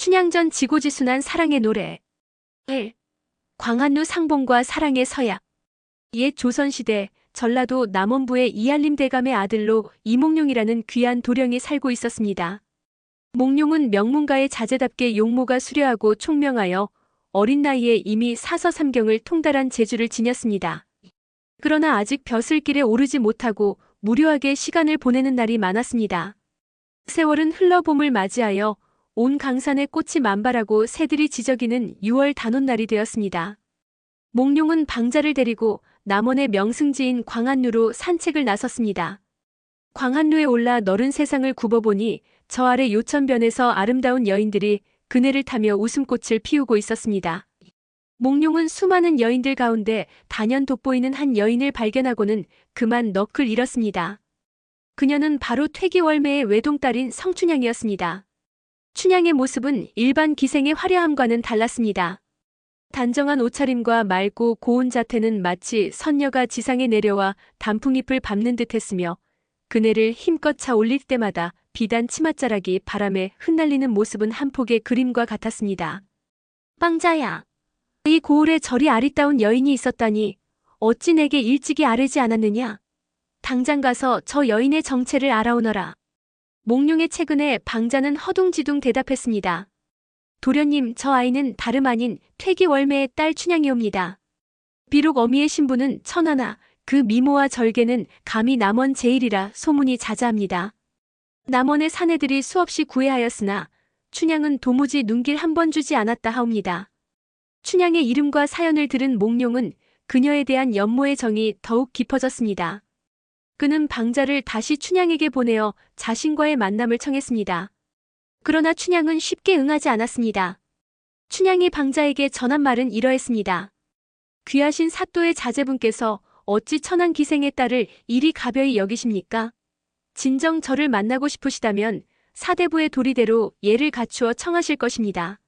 춘향전 지고지순한 사랑의 노래. 1. 광한루 상봉과 사랑의 서약. 옛 조선시대 전라도 남원부의 이알림 대감의 아들로 이몽룡이라는 귀한 도령이 살고 있었습니다. 몽룡은 명문가의 자제답게 용모가 수려하고 총명하여 어린 나이에 이미 사서삼경을 통달한 재주를 지녔습니다. 그러나 아직 벼슬길에 오르지 못하고 무료하게 시간을 보내는 날이 많았습니다. 세월은 흘러 봄을 맞이하여 온 강산에 꽃이 만발하고 새들이 지저귀는 6월 단오날이 되었습니다. 몽룡은 방자를 데리고 남원의 명승지인 광한루로 산책을 나섰습니다. 광한루에 올라 너른 세상을 굽어보니 저 아래 요천변에서 아름다운 여인들이 그네를 타며 웃음꽃을 피우고 있었습니다. 몽룡은 수많은 여인들 가운데 단연 돋보이는 한 여인을 발견하고는 그만 넋을 잃었습니다. 그녀는 바로 퇴기월매의 외동딸인 성춘향이었습니다. 춘향의 모습은 일반 기생의 화려함과는 달랐습니다. 단정한 옷차림과 맑고 고운 자태는 마치 선녀가 지상에 내려와 단풍잎을 밟는 듯 했으며 그네를 힘껏 차 올릴 때마다 비단 치맛자락이 바람에 흩날리는 모습은 한 폭의 그림과 같았습니다. 빵자야, 이 고을에 저리 아리따운 여인이 있었다니 어찌 내게 일찍이 아뢰지 않았느냐? 당장 가서 저 여인의 정체를 알아오너라. 몽룡의 최근에 방자는 허둥지둥 대답했습니다. 도련님, 저 아이는 다름 아닌 퇴기월매의 딸 춘향이옵니다. 비록 어미의 신부는 천하나 그 미모와 절개는 감히 남원 제일이라 소문이 자자합니다. 남원의 사내들이 수없이 구애하였으나 춘향은 도무지 눈길 한 번 주지 않았다 하옵니다. 춘향의 이름과 사연을 들은 몽룡은 그녀에 대한 연모의 정이 더욱 깊어졌습니다. 그는 방자를 다시 춘향에게 보내어 자신과의 만남을 청했습니다. 그러나 춘향은 쉽게 응하지 않았습니다. 춘향이 방자에게 전한 말은 이러했습니다. 귀하신 사또의 자제분께서 어찌 천한 기생의 딸을 이리 가벼이 여기십니까? 진정 저를 만나고 싶으시다면 사대부의 도리대로 예를 갖추어 청하실 것입니다.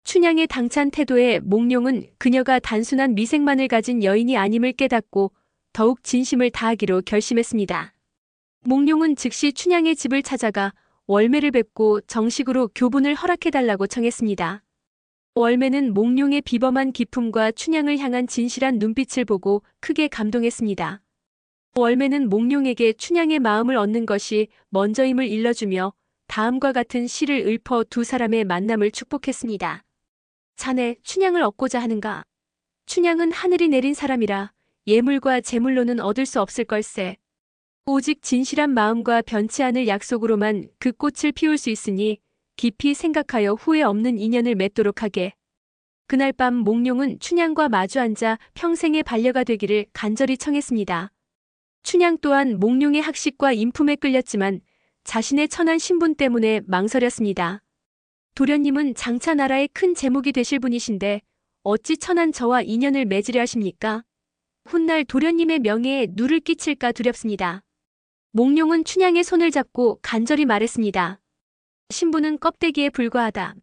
춘향의 당찬 태도에 몽룡은 그녀가 단순한 미생만을 가진 여인이 아님을 깨닫고 더욱 진심을 다하기로 결심했습니다. 몽룡은 즉시 춘향의 집을 찾아가 월매를 뵙고 정식으로 교분을 허락해달라고 청했습니다. 월매는 몽룡의 비범한 기품과 춘향을 향한 진실한 눈빛을 보고 크게 감동했습니다. 월매는 몽룡에게 춘향의 마음을 얻는 것이 먼저임을 일러주며 다음과 같은 시를 읊어 두 사람의 만남을 축복했습니다. 자네 춘향을 얻고자 하는가? 춘향은 하늘이 내린 사람이라 예물과 재물로는 얻을 수 없을 걸세. 오직 진실한 마음과 변치 않을 약속으로만 그 꽃을 피울 수 있으니 깊이 생각하여 후회 없는 인연을 맺도록 하게. 그날 밤 몽룡은 춘향과 마주 앉아 평생의 반려가 되기를 간절히 청했습니다. 춘향 또한 몽룡의 학식과 인품에 끌렸지만 자신의 천한 신분 때문에 망설였습니다. 도련님은 장차 나라의 큰 제목이 되실 분이신데 어찌 천한 저와 인연을 맺으려 하십니까? 훗날 도련님의 명예에 누를 끼칠까 두렵습니다. 몽룡은 춘향의 손을 잡고 간절히 말했습니다. 신부는 껍데기에 불과하다.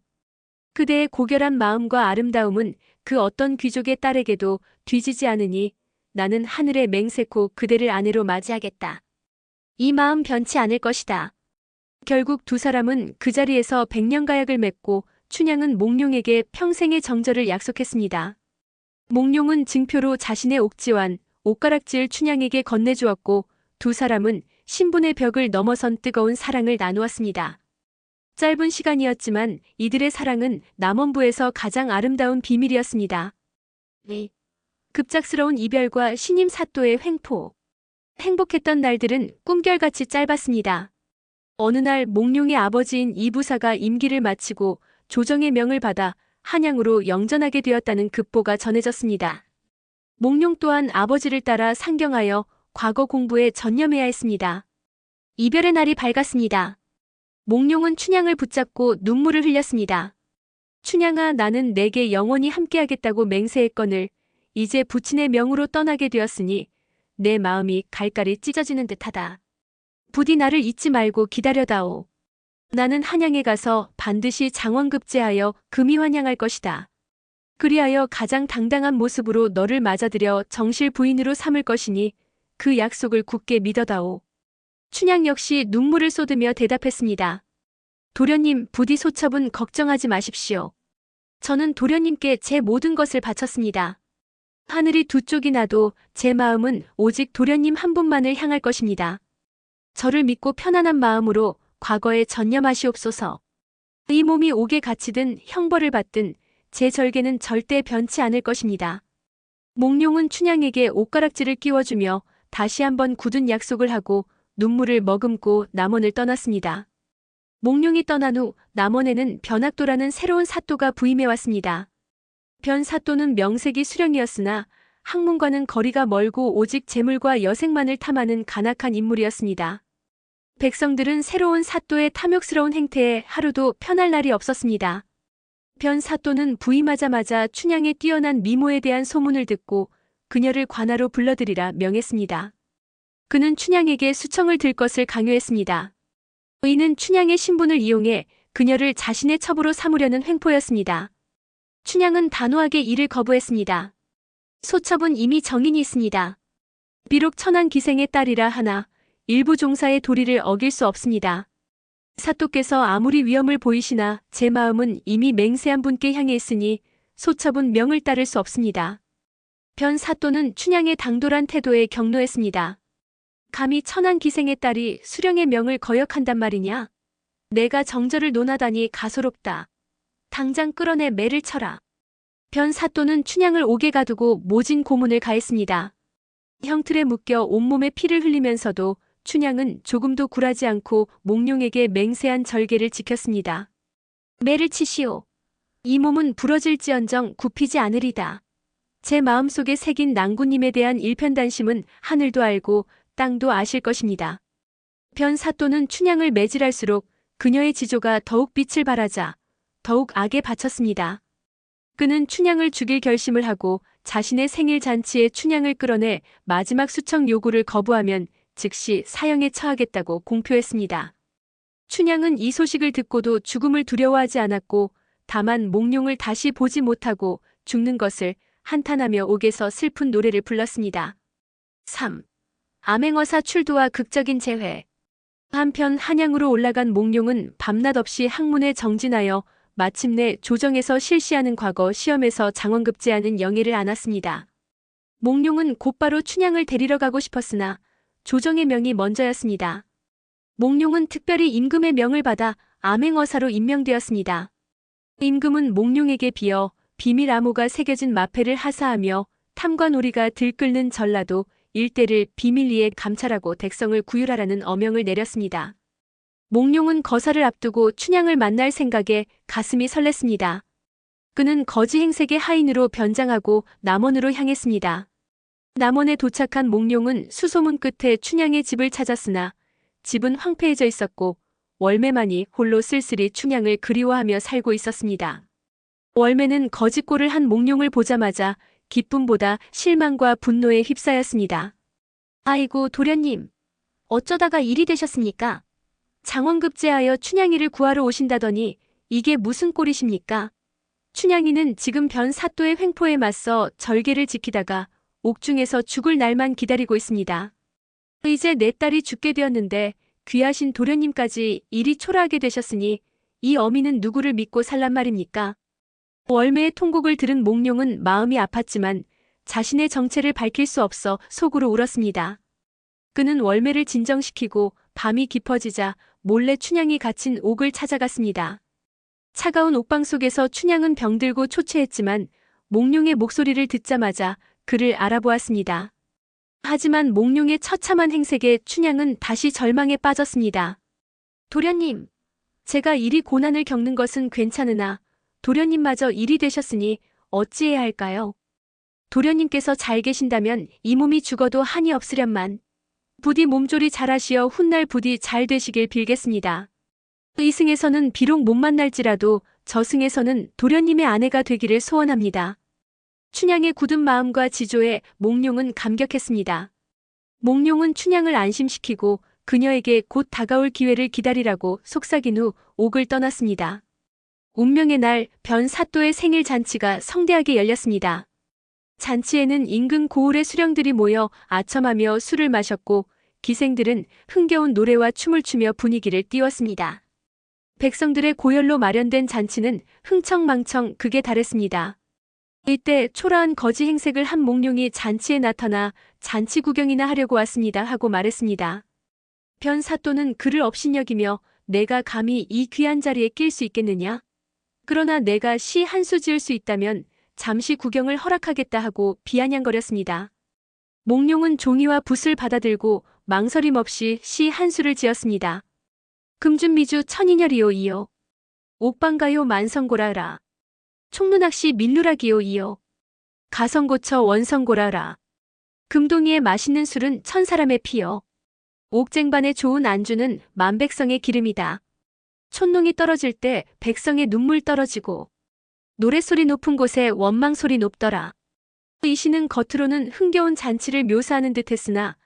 그대의 고결한 마음과 아름다움은 그 어떤 귀족의 딸에게도 뒤지지 않으니 나는 하늘에 맹세코 그대를 아내로 맞이하겠다. 이 마음 변치 않을 것이다. 결국 두 사람은 그 자리에서 백년가약을 맺고 춘향은 몽룡에게 평생의 정절을 약속했습니다. 몽룡은 증표로 자신의 옥지환, 옷가락질 춘향에게 건네주었고 두 사람은 신분의 벽을 넘어선 뜨거운 사랑을 나누었습니다. 짧은 시간이었지만 이들의 사랑은 남원부에서 가장 아름다운 비밀이었습니다. 급작스러운 이별과 신임 사또의 횡포. 행복했던 날들은 꿈결같이 짧았습니다. 어느 날 몽룡의 아버지인 이부사가 임기를 마치고 조정의 명을 받아 한양으로 영전하게 되었다는 급보가 전해졌습니다. 몽룡 또한 아버지를 따라 상경하여 과거 공부에 전념해야 했습니다. 이별의 날이 밝았습니다. 몽룡은 춘향을 붙잡고 눈물을 흘렸습니다. 춘향아, 나는 내게 영원히 함께하겠다고 맹세했거늘 이제 부친의 명으로 떠나게 되었으니 내 마음이 갈갈이 찢어지는 듯하다. 부디 나를 잊지 말고 기다려다오. 나는 한양에 가서 반드시 장원급제하여 금이 환양할 것이다. 그리하여 가장 당당한 모습으로 너를 맞아들여 정실 부인으로 삼을 것이니 그 약속을 굳게 믿어다오. 춘향 역시 눈물을 쏟으며 대답했습니다. 도련님, 부디 소첩은 걱정하지 마십시오. 저는 도련님께 제 모든 것을 바쳤습니다. 하늘이 두 쪽이 나도 제 마음은 오직 도련님 한 분만을 향할 것입니다. 저를 믿고 편안한 마음으로 과거에 전념하시옵소서. 이 몸이 옥에 갇히든 형벌을 받든 제 절개는 절대 변치 않을 것입니다. 몽룡은 춘향에게 옷가락질을 끼워주며 다시 한번 굳은 약속을 하고 눈물을 머금고 남원을 떠났습니다. 몽룡이 떠난 후 남원에는 변학도라는 새로운 사또가 부임해 왔습니다. 변 사또는 명색이 수령이었으나 학문과는 거리가 멀고 오직 재물과 여색만을 탐하는 간악한 인물이었습니다. 백성들은 새로운 사또의 탐욕스러운 행태에 하루도 편할 날이 없었습니다. 변 사또는 부임하자마자 춘향의 뛰어난 미모에 대한 소문을 듣고 그녀를 관하로 불러들이라 명했습니다. 그는 춘향에게 수청을 들 것을 강요했습니다. 이는 춘향의 신분을 이용해 그녀를 자신의 첩으로 삼으려는 횡포였습니다. 춘향은 단호하게 이를 거부했습니다. 소첩은 이미 정인이 있습니다. 비록 천한 기생의 딸이라 하나 일부 종사의 도리를 어길 수 없습니다. 사또께서 아무리 위험을 보이시나 제 마음은 이미 맹세한 분께 향해 있으니 소첩은 명을 따를 수 없습니다. 변 사또는 춘향의 당돌한 태도에 경노했습니다. 감히 천한 기생의 딸이 수령의 명을 거역한단 말이냐? 내가 정절을 논하다니 가소롭다. 당장 끌어내 매를 쳐라. 변 사또는 춘향을 옥에 가두고 모진 고문을 가했습니다. 형틀에 묶여 온몸에 피를 흘리면서도 춘향은 조금도 굴하지 않고 몽룡에게 맹세한 절개를 지켰습니다. 매를 치시오. 이 몸은 부러질지언정 굽히지 않으리다. 제 마음속에 새긴 낭구님에 대한 일편단심은 하늘도 알고 땅도 아실 것입니다. 변 사또는 춘향을 매질할수록 그녀의 지조가 더욱 빛을 발하자 더욱 악에 바쳤습니다. 그는 춘향을 죽일 결심을 하고 자신의 생일 잔치에 춘향을 끌어내 마지막 수청 요구를 거부하면 즉시 사형에 처하겠다고 공표했습니다. 춘향은 이 소식을 듣고도 죽음을 두려워하지 않았고 다만 몽룡을 다시 보지 못하고 죽는 것을 한탄하며 옥에서 슬픈 노래를 불렀습니다. 3. 암행어사 출두와 극적인 재회. 한편 한양으로 올라간 몽룡은 밤낮 없이 학문에 정진하여 마침내 조정에서 실시하는 과거 시험에서 장원급제하는 영예를 안았습니다. 몽룡은 곧바로 춘향을 데리러 가고 싶었으나 조정의 명이 먼저였습니다. 몽룡은 특별히 임금의 명을 받아 암행어사로 임명되었습니다. 임금은 몽룡에게 비어 비밀 암호가 새겨진 마패를 하사하며 탐과 놀이가 들끓는 전라도 일대를 비밀리에 감찰하고 백성을 구휼하라는 어명을 내렸습니다. 몽룡은 거사를 앞두고 춘향을 만날 생각에 가슴이 설렜습니다. 그는 거지 행색의 하인으로 변장하고 남원으로 향했습니다. 남원에 도착한 몽룡은 수소문 끝에 춘향의 집을 찾았으나 집은 황폐해져 있었고 월매만이 홀로 쓸쓸히 춘향을 그리워하며 살고 있었습니다. 월매는 거짓골을 한 몽룡을 보자마자 기쁨보다 실망과 분노에 휩싸였습니다. 아이고 도련님, 어쩌다가 일이 되셨습니까? 장원급제하여 춘향이를 구하러 오신다더니 이게 무슨 꼴이십니까? 춘향이는 지금 변 사또의 횡포에 맞서 절개를 지키다가 옥중에서 죽을 날만 기다리고 있습니다. 이제 내 딸이 죽게 되었는데 귀하신 도련님까지 일이 초라하게 되셨으니 이 어미는 누구를 믿고 살란 말입니까? 월매의 통곡을 들은 몽룡은 마음이 아팠지만 자신의 정체를 밝힐 수 없어 속으로 울었습니다. 그는 월매를 진정시키고 밤이 깊어지자 몰래 춘향이 갇힌 옥을 찾아갔습니다. 차가운 옥방 속에서 춘향은 병들고 초췌했지만 몽룡의 목소리를 듣자마자 그를 알아보았습니다. 하지만 몽룡의 처참한 행색에 춘향은 다시 절망에 빠졌습니다. 도련님, 제가 이리 고난을 겪는 것은 괜찮으나 도련님마저 일이 되셨으니 어찌해야 할까요? 도련님께서 잘 계신다면 이 몸이 죽어도 한이 없으련만. 부디 몸조리 잘하시어 훗날 부디 잘 되시길 빌겠습니다. 이승에서는 비록 못 만날지라도 저승에서는 도련님의 아내가 되기를 소원합니다. 춘향의 굳은 마음과 지조에 몽룡은 감격했습니다. 몽룡은 춘향을 안심시키고 그녀에게 곧 다가올 기회를 기다리라고 속삭인 후 옥을 떠났습니다. 운명의 날 변 사또의 생일 잔치가 성대하게 열렸습니다. 잔치에는 인근 고을의 수령들이 모여 아첨하며 술을 마셨고 기생들은 흥겨운 노래와 춤을 추며 분위기를 띄웠습니다. 백성들의 고열로 마련된 잔치는 흥청망청 극에 달했습니다. 이때 초라한 거지 행색을 한 몽룡이 잔치에 나타나 잔치 구경이나 하려고 왔습니다 하고 말했습니다. 변사또는 그를 업신여기며 내가 감히 이 귀한 자리에 낄 수 있겠느냐? 그러나 내가 시 한 수 지을 수 있다면 잠시 구경을 허락하겠다 하고 비아냥거렸습니다. 몽룡은 종이와 붓을 받아들고 망설임 없이 시 한 수를 지었습니다. 금준미주 천인열이요 이요. 옥방가요 만성고라라. 총루낚시 밀루라기요 이요. 가성고쳐 원성고라라. 금동이의 맛있는 술은 천사람의 피요. 옥쟁반의 좋은 안주는 만백성의 기름이다. 촛농이 떨어질 때 백성의 눈물 떨어지고 노랫소리 높은 곳에 원망소리 높더라. 이 시는 겉으로는 흥겨운 잔치를 묘사하는 듯했으나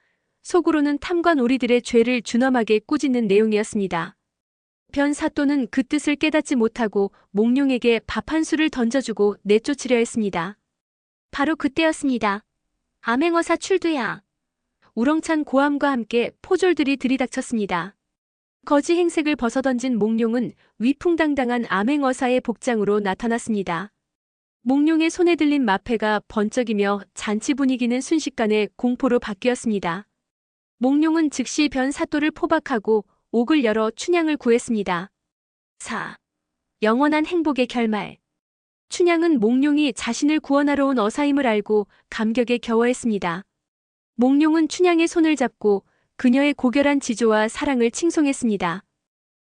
속으로는 탐관 오리들의 죄를 준엄하게 꾸짖는 내용이었습니다. 변사또는 그 뜻을 깨닫지 못하고 몽룡에게 밥 한 수를 던져주고 내쫓으려 했습니다. 바로 그때였습니다. 암행어사 출두야. 우렁찬 고함과 함께 포졸들이 들이닥쳤습니다. 거지 행색을 벗어던진 몽룡은 위풍당당한 암행어사의 복장으로 나타났습니다. 몽룡의 손에 들린 마패가 번쩍이며 잔치 분위기는 순식간에 공포로 바뀌었습니다. 몽룡은 즉시 변사또를 포박하고 옥을 열어 춘향을 구했습니다. 4. 영원한 행복의 결말. 춘향은 몽룡이 자신을 구원하러 온 어사임을 알고 감격에 겨워했습니다. 몽룡은 춘향의 손을 잡고 그녀의 고결한 지조와 사랑을 칭송했습니다.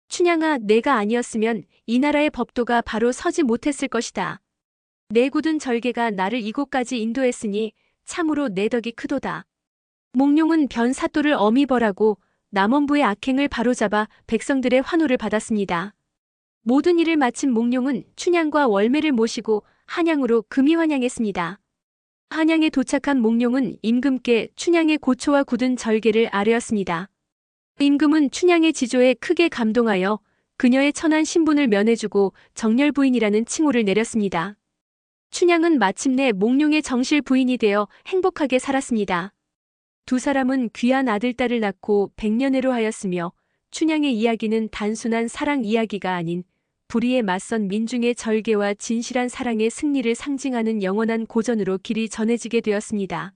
춘향아, 내가 아니었으면 이 나라의 법도가 바로 서지 못했을 것이다. 내 굳은 절개가 나를 이곳까지 인도했으니 참으로 내 덕이 크도다. 몽룡은 변사또를 엄히 벌하고 남원부의 악행을 바로잡아 백성들의 환호를 받았습니다. 모든 일을 마친 몽룡은 춘향과 월매를 모시고 한양으로 금이 환양했습니다. 한양에 도착한 몽룡은 임금께 춘향의 고초와 굳은 절개를 아뢰었습니다. 임금은 춘향의 지조에 크게 감동하여 그녀의 천한 신분을 면해주고 정렬부인이라는 칭호를 내렸습니다. 춘향은 마침내 몽룡의 정실 부인이 되어 행복하게 살았습니다. 두 사람은 귀한 아들딸을 낳고 백년해로 하였으며 춘향의 이야기는 단순한 사랑 이야기가 아닌 불의에 맞선 민중의 절개와 진실한 사랑의 승리를 상징하는 영원한 고전으로 길이 전해지게 되었습니다.